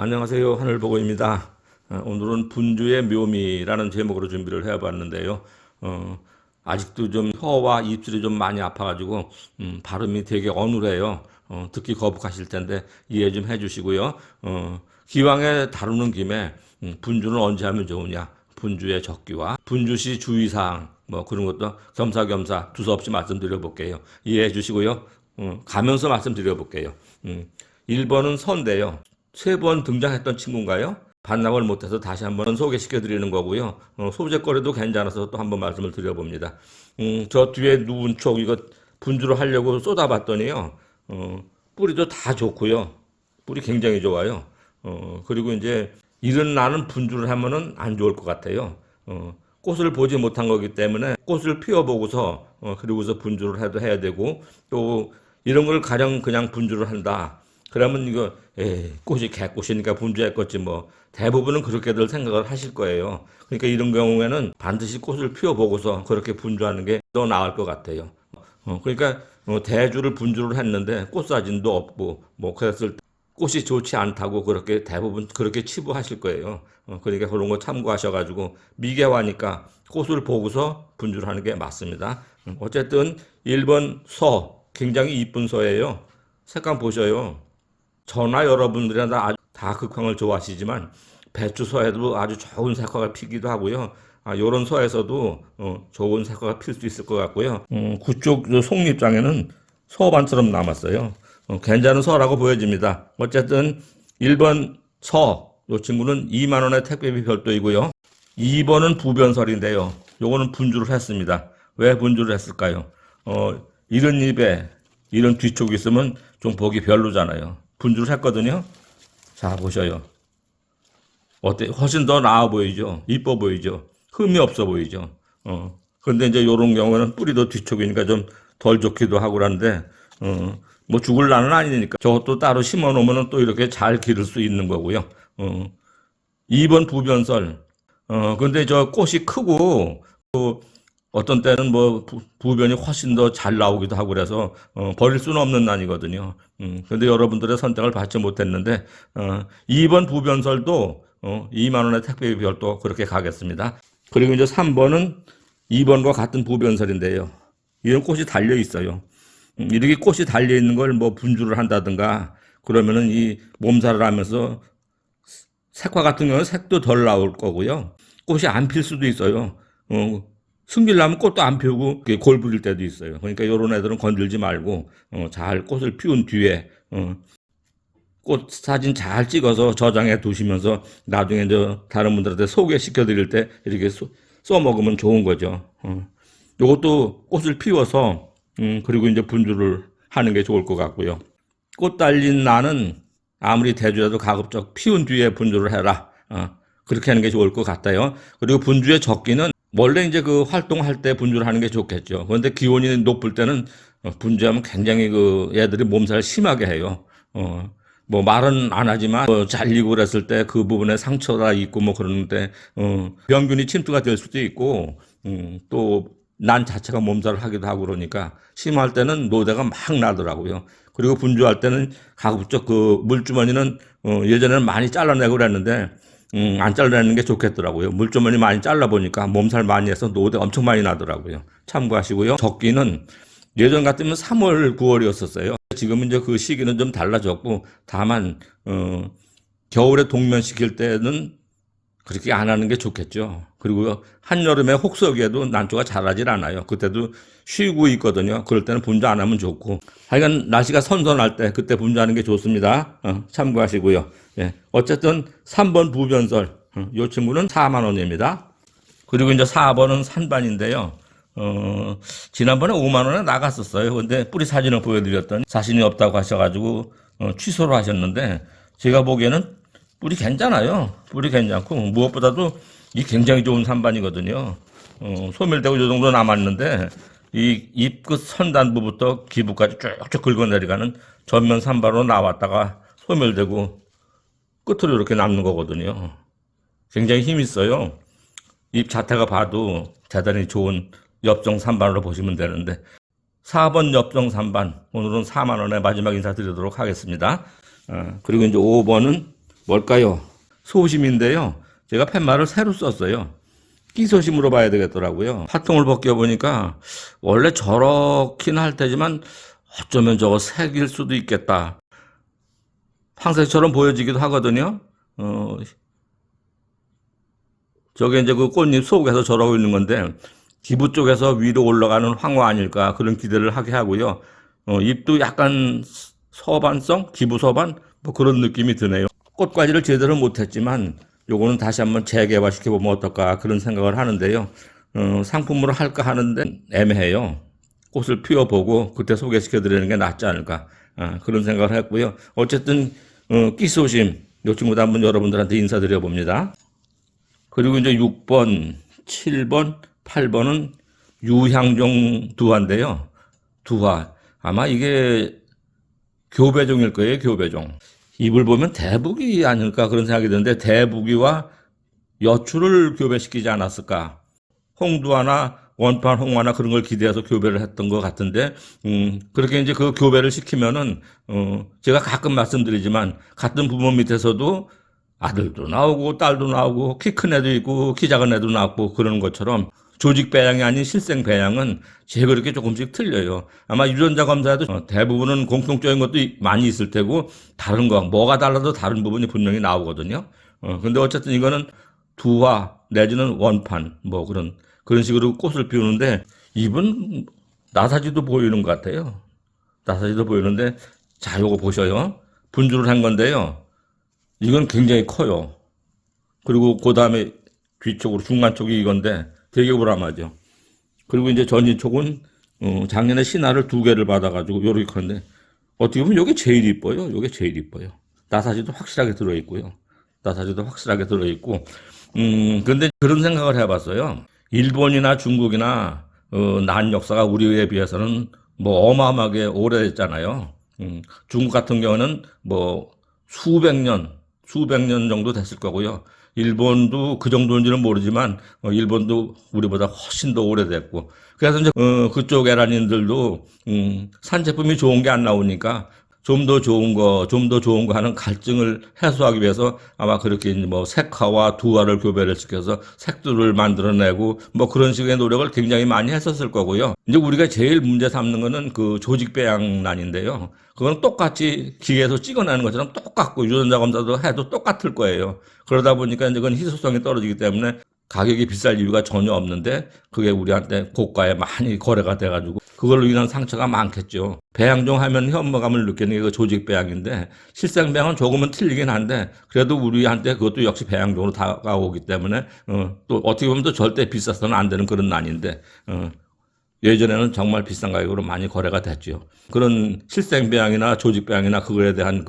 안녕하세요. 하늘보고입니다. 오늘은 분주의 묘미라는 제목으로 준비를 해봤는데요. 아직도 좀 혀와 입술이 좀 많이 아파가지고 발음이 되게 어눌해요. 듣기 거북하실 텐데 이해 좀 해주시고요. 기왕에 다루는 김에 분주는 언제 하면 좋으냐, 분주의 적기와 분주시 주의사항 뭐 그런 것도 겸사겸사 두서없이 말씀드려 볼게요. 이해해 주시고요. 가면서 말씀드려 볼게요. 1번은 선인데요. 3번 등장했던 친구인가요? 반납을 못해서 다시 한번 소개시켜 드리는 거고요. 소재거리도 괜찮아서 또 한번 말씀을 드려봅니다. 저 뒤에 누운 쪽 이거 분주를 하려고 쏟아봤더니요. 뿌리도 다 좋고요. 뿌리 굉장히 좋아요. 그리고 이제 이런 나는 분주를 하면은 안 좋을 것 같아요. 꽃을 보지 못한 거기 때문에 꽃을 피워보고서 그리고서 분주를 해도 해야 되고, 또 이런 걸 가령 그냥 분주를 한다. 그러면 이거 꽃이 개꽃이니까 분주했겠지 뭐, 대부분은 그렇게들 생각을 하실 거예요. 그러니까 이런 경우에는 반드시 꽃을 피워보고서 그렇게 분주하는 게 더 나을 것 같아요. 그러니까 대주를 분주를 했는데 꽃 사진도 없고 뭐 그랬을 때 꽃이 좋지 않다고 그렇게 대부분 그렇게 치부하실 거예요. 그러니까 그런 거 참고하셔가지고 미개화니까 꽃을 보고서 분주를 하는 게 맞습니다. 어쨌든 1번 서 굉장히 이쁜 서예요. 색감 보셔요. 저나 여러분들이나 다 극황을 좋아하시지만 배추서에도 아주 좋은 색화가 피기도 하고요. 요런 서에서도 좋은 색화가 필 수 있을 것 같고요. 그쪽 속립장에는 서반처럼 남았어요. 괜찮은 서라고 보여집니다. 어쨌든 1번 서, 요 친구는 2만 원의 택배비 별도이고요. 2번은 부변설인데요. 요거는 분주를 했습니다. 왜 분주를 했을까요? 이런 입에 이런 뒤쪽이 있으면 좀 보기 별로잖아요. 분주를 했거든요. 자, 보셔요. 어때? 훨씬 더 나아 보이죠? 이뻐 보이죠? 흠이 없어 보이죠? 그런데 이제 요런 경우는 뿌리도 뒤쪽이니까 좀 덜 좋기도 하고 그런데, 뭐 죽을 나는 아니니까 저것도 따로 심어 놓으면 또 이렇게 잘 기를 수 있는 거고요. 2번 부변설. 근데 저 꽃이 크고, 또 어떤 때는 뭐 부변이 훨씬 더 잘 나오기도 하고 그래서 버릴 수는 없는 난이거든요. 근데 여러분들의 선택을 받지 못했는데 2번 부변설도 2만 원의 택배비 별도 그렇게 가겠습니다. 그리고 이제 3번은 2번과 같은 부변설인데요. 이런 꽃이 달려 있어요. 이렇게 꽃이 달려 있는 걸 뭐 분주를 한다든가 그러면은 이 몸살을 하면서 색화 같은 경우는 색도 덜 나올 거고요. 꽃이 안 필 수도 있어요. 숨기려면 꽃도 안 피우고 골 부릴 때도 있어요. 그러니까 이런 애들은 건들지 말고 잘 꽃을 피운 뒤에 꽃 사진 잘 찍어서 저장해 두시면서 나중에 다른 분들한테 소개시켜 드릴 때 이렇게 써 먹으면 좋은 거죠. 요것도 꽃을 피워서 그리고 이제 분주를 하는 게 좋을 것 같고요. 꽃 달린 나는 아무리 대주라도 가급적 피운 뒤에 분주를 해라. 그렇게 하는 게 좋을 것 같아요. 그리고 분주의 적기는 원래 이제 그 활동할 때 분주를 하는 게 좋겠죠. 그런데 기온이 높을 때는 분주하면 굉장히 그 애들이 몸살을 심하게 해요. 뭐 말은 안 하지만 잘리고 그랬을 때 그 부분에 상처가 있고 뭐 그러는데 병균이 침투가 될 수도 있고 또 난 자체가 몸살을 하기도 하고 그러니까 심할 때는 노대가 막 나더라고요. 그리고 분주할 때는 가급적 그 물주머니는 예전에는 많이 잘라내고 그랬는데 안 잘라내는 게 좋겠더라고요. 물주머니 많이 잘라보니까 몸살 많이 해서 노대 엄청 많이 나더라고요. 참고하시고요. 적기는 예전 같으면 3월, 9월이었었어요. 지금은 이제 그 시기는 좀 달라졌고, 다만, 겨울에 동면시킬 때는 그렇게 안 하는 게 좋겠죠. 그리고 한여름에 혹서기에도 난초가 자라질 않아요. 그때도 쉬고 있거든요. 그럴 때는 분주 안 하면 좋고. 하여간 날씨가 선선할 때 그때 분주하는 게 좋습니다. 참고하시고요. 예. 어쨌든 3번 부변설. 이 친구는 4만 원입니다. 그리고 이제 4번은 산반인데요. 지난번에 5만 원에 나갔었어요. 근데 뿌리 사진을 보여드렸더니 자신이 없다고 하셔가지고 취소를 하셨는데 제가 보기에는 뿌리 괜찮아요. 뿌리 괜찮고 무엇보다도 이 굉장히 좋은 산반이거든요. 소멸되고 이 정도 남았는데 이 잎 끝 선단부부터 기부까지 쭉쭉 긁어내려가는 전면 산반으로 나왔다가 소멸되고 끝으로 이렇게 남는 거거든요. 굉장히 힘이 있어요. 잎 자태가 봐도 대단히 좋은 엽정 산반으로 보시면 되는데 4번 엽정 산반 오늘은 4만 원에 마지막 인사드리도록 하겠습니다. 그리고 이제 5번은 뭘까요? 소심인데요. 제가 팻말을 새로 썼어요. 끼소심으로 봐야 되겠더라고요. 파통을 벗겨보니까 원래 저렇긴 할 테지만 어쩌면 저거 색일 수도 있겠다. 황새처럼 보여지기도 하거든요. 저게 이제 그 꽃잎 속에서 저러고 있는 건데 기부 쪽에서 위로 올라가는 황화 아닐까 그런 기대를 하게 하고요. 잎도 약간 서반성, 기부 서반 뭐 그런 느낌이 드네요. 꽃과지를 제대로 못했지만 요거는 다시 한번 재개발시켜보면 어떨까 그런 생각을 하는데요. 상품으로 할까 하는데 애매해요. 꽃을 피워보고 그때 소개시켜드리는 게 낫지 않을까 그런 생각을 했고요. 어쨌든 끼소심 요 친구도 한번 여러분들한테 인사드려 봅니다. 그리고 이제 6번, 7번, 8번은 유향종 두화인데요. 두화. 아마 이게 교배종일 거예요, 교배종. 잎을 보면 대북이 아닐까 그런 생각이 드는데 대북이와 여추를 교배시키지 않았을까. 홍두화나 원판 홍화나 그런 걸 기대해서 교배를 했던 것 같은데, 그렇게 이제 그 교배를 시키면은, 제가 가끔 말씀드리지만, 같은 부모 밑에서도 아들도 나오고, 딸도 나오고, 키 큰 애도 있고, 키 작은 애도 나오고, 그러는 것처럼, 조직 배양이 아닌 실생 배양은 제 그렇게 조금씩 틀려요. 아마 유전자 검사에도 대부분은 공통적인 것도 많이 있을 테고, 다른 거, 뭐가 달라도 다른 부분이 분명히 나오거든요. 근데 어쨌든 이거는 두화, 내지는 원판, 뭐 그런 식으로 꽃을 피우는데, 잎은 나사지도 보이는 것 같아요. 나사지도 보이는데, 자, 요거 보셔요. 분주를 한 건데요. 이건 굉장히 커요. 그리고 그 다음에 뒤쪽으로, 중간 쪽이 이건데, 되게 우람하죠. 그리고 이제 전진 쪽은, 작년에 신화를 2개를 받아가지고, 요렇게 큰데, 어떻게 보면 요게 제일 이뻐요. 요게 제일 이뻐요. 나사지도 확실하게 들어있고요. 나사지도 확실하게 들어있고, 근데 그런 생각을 해봤어요. 일본이나 중국이나 난 역사가 우리에 비해서는 뭐 어마어마하게 오래됐잖아요. 중국 같은 경우는 뭐 수백 년 정도 됐을 거고요. 일본도 그 정도인지는 모르지만 일본도 우리보다 훨씬 더 오래됐고 그래서 이제 그쪽 에란인들도 산 제품이 좋은 게 안 나오니까 좀 더 좋은 거 하는 갈증을 해소하기 위해서 아마 그렇게 뭐 색화와 두화를 교배를 시켜서 색들을 만들어내고 뭐 그런 식의 노력을 굉장히 많이 했었을 거고요. 이제 우리가 제일 문제 삼는 거는 그 조직 배양난인데요. 그건 똑같이 기계에서 찍어내는 것처럼 똑같고 유전자 검사도 해도 똑같을 거예요. 그러다 보니까 이제 그건 희소성이 떨어지기 때문에 가격이 비쌀 이유가 전혀 없는데 그게 우리한테 고가에 많이 거래가 돼가지고 그걸로 인한 상처가 많겠죠. 배양종 하면 혐오감을 느끼는 게 그 조직 배양인데 실생 배양은 조금은 틀리긴 한데 그래도 우리한테 그것도 역시 배양종으로 다가오기 때문에 또 어떻게 보면 또 절대 비싸서는 안 되는 그런 난인데 예전에는 정말 비싼 가격으로 많이 거래가 됐죠. 그런 실생 배양이나 조직 배양이나 그거에 대한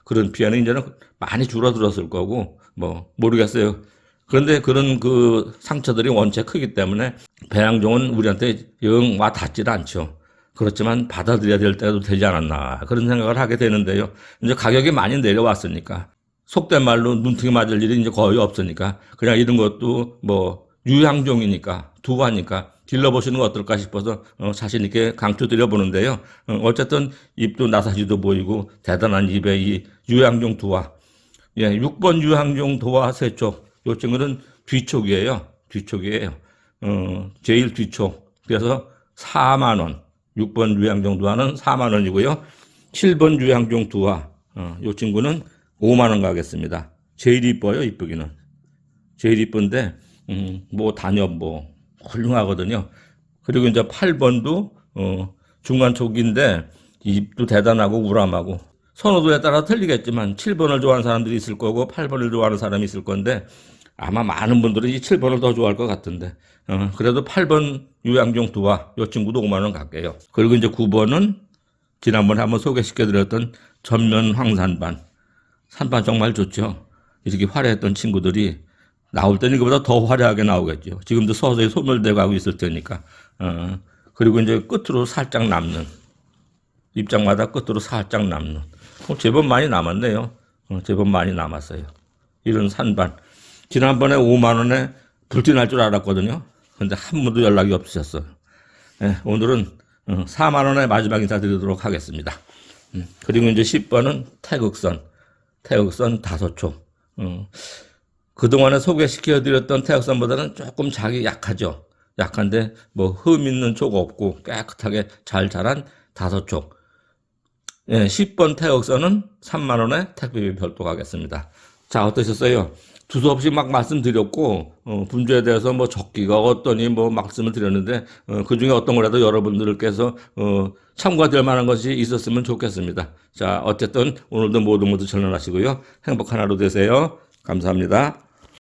그런 피해는 이제는 많이 줄어들었을 거고 뭐 모르겠어요. 그런데 그런 그 상처들이 원체 크기 때문에 배양종은 우리한테 영 와 닿질 않죠. 그렇지만 받아들여야 될 때도 되지 않았나 그런 생각을 하게 되는데요. 이제 가격이 많이 내려왔으니까 속된 말로 눈팅이 맞을 일이 이제 거의 없으니까 그냥 이런 것도 뭐 유향종이니까 두화니까 길러보시는 거 어떨까 싶어서 자신 있게 강추드려 보는데요. 어쨌든 잎도 나사지도 보이고 대단한 잎의 이 유향종 두화. 예, 6번 유향종 두화 세쪽. 요 친구는 뒤촉이에요. 뒤촉이에요. 제일 뒤촉. 그래서 4만 원. 6번 유향종 두화는 4만 원이고요. 7번 유향종 두화. 요 친구는 5만 원 가겠습니다. 제일 이뻐요, 이쁘기는. 제일 이쁜데, 뭐 단엽 뭐 훌륭하거든요. 그리고 이제 8번도 중간 촉인데 잎도 대단하고 우람하고 선호도에 따라 틀리겠지만 7번을 좋아하는 사람들이 있을 거고 8번을 좋아하는 사람이 있을 건데 아마 많은 분들은 이 7번을 더 좋아할 것 같은데 그래도 8번 유향종 두화 이 친구도 5만 원 갈게요. 그리고 이제 9번은 지난번에 한번 소개시켜드렸던 전면 황산반. 산반 정말 좋죠. 이렇게 화려했던 친구들이 나올 때는 이거보다 더 화려하게 나오겠죠. 지금도 서서히 소멸되고 하고 있을 테니까. 그리고 이제 끝으로 살짝 남는. 입장마다 끝으로 살짝 남는. 제법 많이 남았네요. 제법 많이 남았어요. 이런 산반. 지난번에 5만 원에 불티날 줄 알았거든요. 근데 한 번도 연락이 없으셨어요. 네, 오늘은 4만 원에 마지막 인사 드리도록 하겠습니다. 그리고 이제 10번은 태극선 5촉. 어, 그동안에 소개시켜드렸던 태역산보다는 조금 자기 약하죠. 약한데 뭐 흠 있는 쪽 없고 깨끗하게 잘 자란 5쪽. 예, 10번 태역산은 3만 원에 택배비 별도 가겠습니다. 자, 어떠셨어요? 두서없이 막 말씀드렸고 분주에 대해서 뭐 적기가 어떠니 뭐 말씀을 드렸는데 그 중에 어떤 거라도 여러분들께서 참고될 만한 것이 있었으면 좋겠습니다. 자, 어쨌든 오늘도 모두 전환하시고요. 행복한 하루 되세요. 감사합니다.